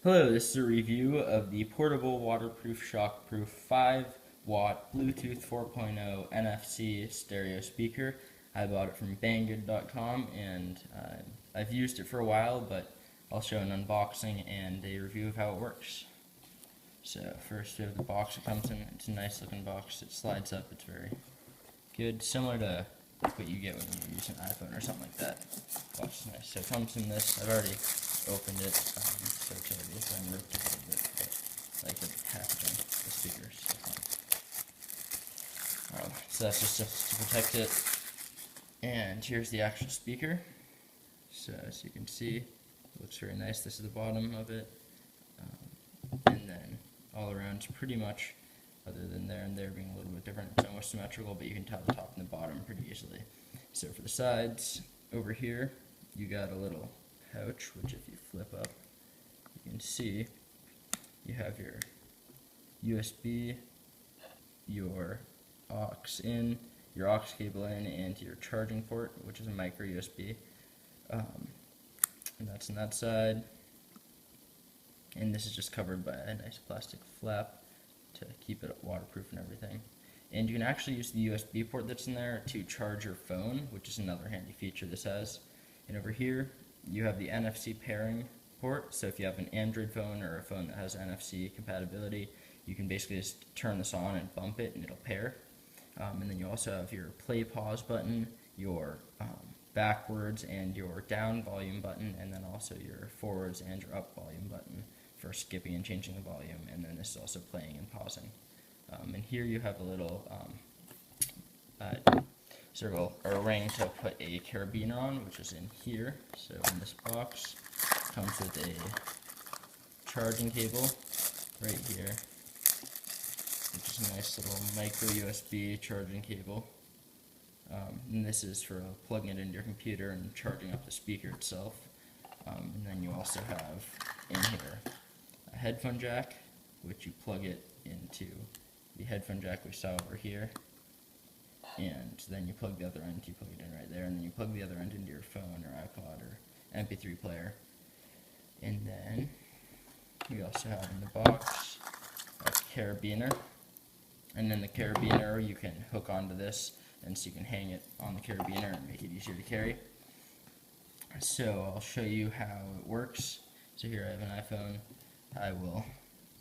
Hello, this is a review of the Portable Waterproof Shockproof 5-watt Bluetooth 4.0 NFC Stereo Speaker. I bought it from banggood.com and I've used it for a while, but I'll show an unboxing and a review of how it works. So first we have the box it comes in. It's a nice looking box. It slides up. It's very good, similar to what you get when you use an iPhone or something like that. Box is nice. So it comes in this. I've already opened it, so it's already ripped a little bit, but I like the packaging, the speakers. So that's just to protect it. And here's the actual speaker. So as you can see, it looks very nice. This is the bottom of it, and then all around is pretty much, other than there and there being a little bit different, it's almost symmetrical, but you can tell the top and the bottom pretty easily. So for the sides, over here, you got a little pouch, which if you flip up, you can see you have your USB, your aux in, your aux cable in, and your charging port, which is a micro USB. And that's on that side. And this is just covered by a nice plastic flap to keep it waterproof and everything. And you can actually use the USB port that's in there to charge your phone, which is another handy feature this has. And over here, you have the NFC Pairing Port. So if you have an Android phone or a phone that has NFC compatibility, you can basically just turn this on and bump it and it'll pair. And then you also have your play pause button, your backwards and your down volume button, and then also your forwards and your up volume button for skipping and changing the volume, and then this is also playing and pausing. And here you have a little circle or ring to put a carabiner on, which is in here. So in this box comes with a charging cable right here, which is a nice little micro USB charging cable. And this is for plugging it into your computer and charging up the speaker itself. And then you also have in here a headphone jack, which you plug it into the headphone jack we saw over here. And then you plug the other end, you plug it in right there, and then you plug the other end into your phone or iPod or MP3 player. And then we also have in the box a carabiner. And then the carabiner you can hook onto this, and so you can hang it on the carabiner and make it easier to carry. So I'll show you how it works. So here I have an iPhone. I will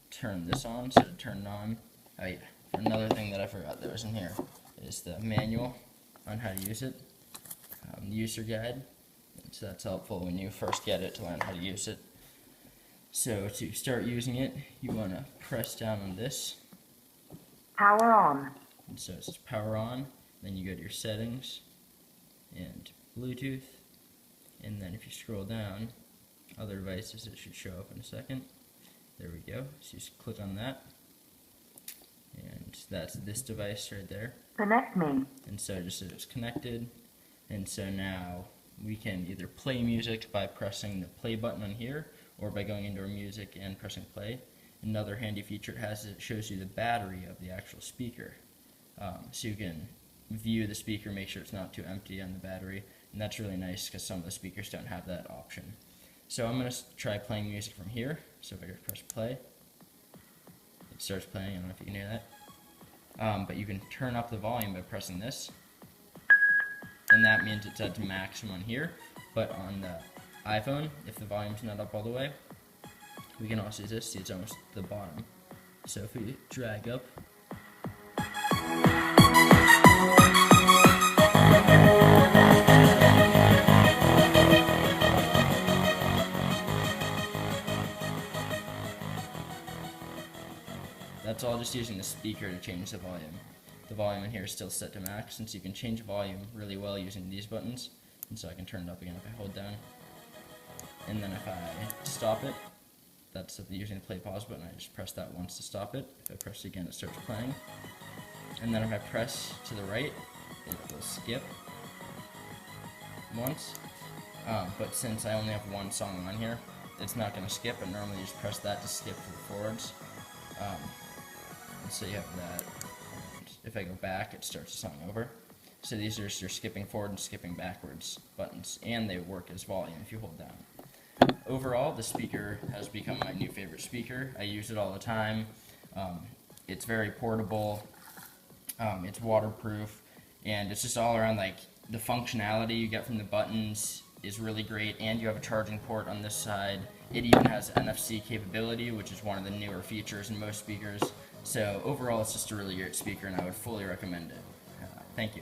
turn this on, so to turn it on. Oh yeah, another thing that I forgot that was in here is the manual on how to use it, the user guide. So that's helpful when you first get it to learn how to use it. So to start using it, you want to press down on this. Power on. And so it says power on. Then you go to your settings and Bluetooth. And then if you scroll down, other devices, it should show up in a second. There we go. So you just click on that. And that's this device right there. Connect me. And so just so it's connected. And so now we can either play music by pressing the play button on here, or by going into our music and pressing play. Another handy feature it has is it shows you the battery of the actual speaker. So you can view the speaker, make sure it's not too empty on the battery. And that's really nice because some of the speakers don't have that option. So I'm going to try playing music from here. So if I just press play, it starts playing. I don't know if you can hear that. But you can turn up the volume by pressing this. And that means it's at maximum here. But on the iPhone, if the volume's not up all the way, we can also use this. See, it's almost the bottom. So if we drag up, that's all just using the speaker to change the volume. The volume in here is still set to max, and so you can change volume really well using these buttons. And so I can turn it up again if I hold down. And then if I stop it, that's using the play pause button. I just press that once to stop it. If I press it again, it starts playing. And then if I press to the right, it will skip once. But since I only have one song on here, it's not going to skip. And normally you just press that to skip to the forwards. And so you have that. And if I go back, it starts the song over. So these are your skipping forward and skipping backwards buttons, and they work as volume if you hold down. overall, the speaker has become my new favorite speaker. I use it all the time. It's very portable, it's waterproof, and it's just all around, like, the functionality you get from the buttons is really great, and you have a charging port on this side. It even has NFC capability, which is one of the newer features in most speakers. So overall, it's just a really great speaker, and I would fully recommend it. Thank you.